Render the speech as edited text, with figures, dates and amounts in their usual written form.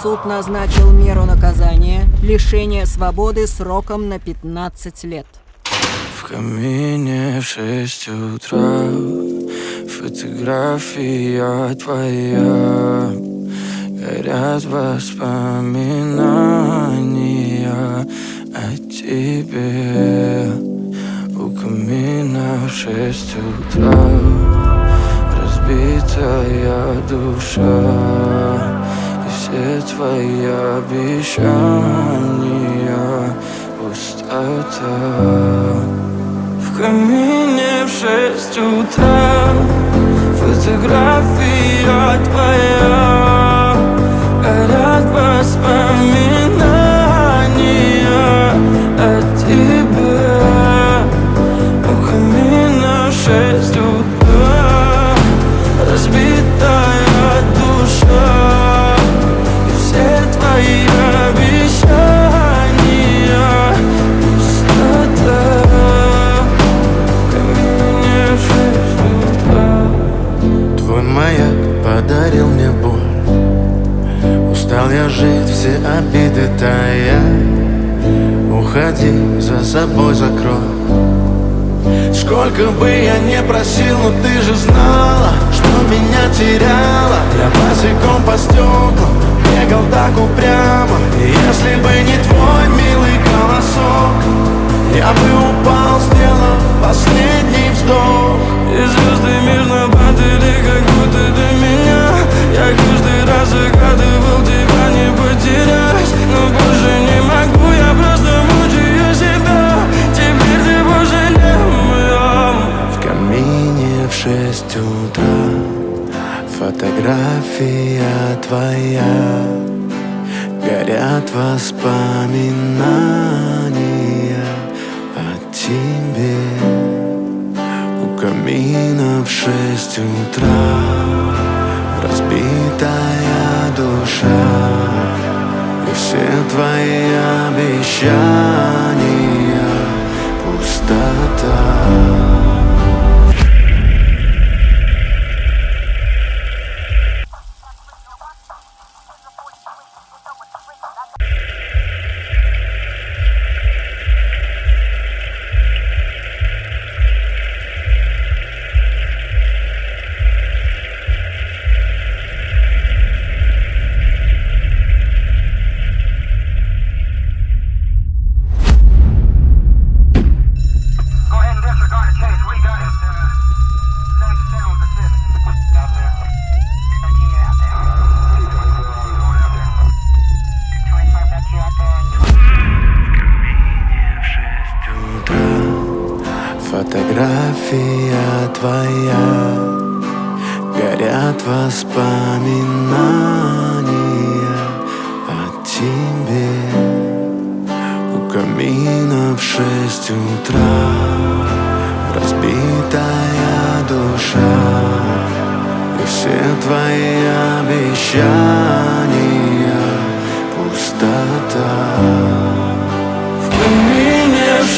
суд назначил меру наказания – лишение свободы сроком на 15 лет. В камине в 6 утра фотография твоя. Горят воспоминания о тебе. У камина в 6 утра разбитая душа. И все твои обещания пустота. В камине в 6 утра фотография твоя. Горят воспоминания о тебе. У камина в 6 утра разбитая душа. И все твои обещания пустота. В камине в 6 утра. Твой маяк подарил мне боль. Устал я жить, все обиды тая. Уходи, за собой закрой. Сколько бы я не просил, но ты же знала, что меня теряла. Я босиком по стеклам бегал так упрямо. И если бы не твой милый голосок, я бы упал, сделав последний вздох. И звезды мирно падали, как будто до меня. Я каждый раз загадывал тебя не потерять, но больше не могу, я просто мучаю себя. Теперь ты больше не моя. В камине в 6 утра фотография твоя. Горят воспоминания о тебе. У камина в 6 утра разбитая душа. И все твои обещания пустота. Фотография твоя. Горят воспоминания о тебе. У камина в 6 утра разбитая душа. И все твои обещания пустота. В камине в 6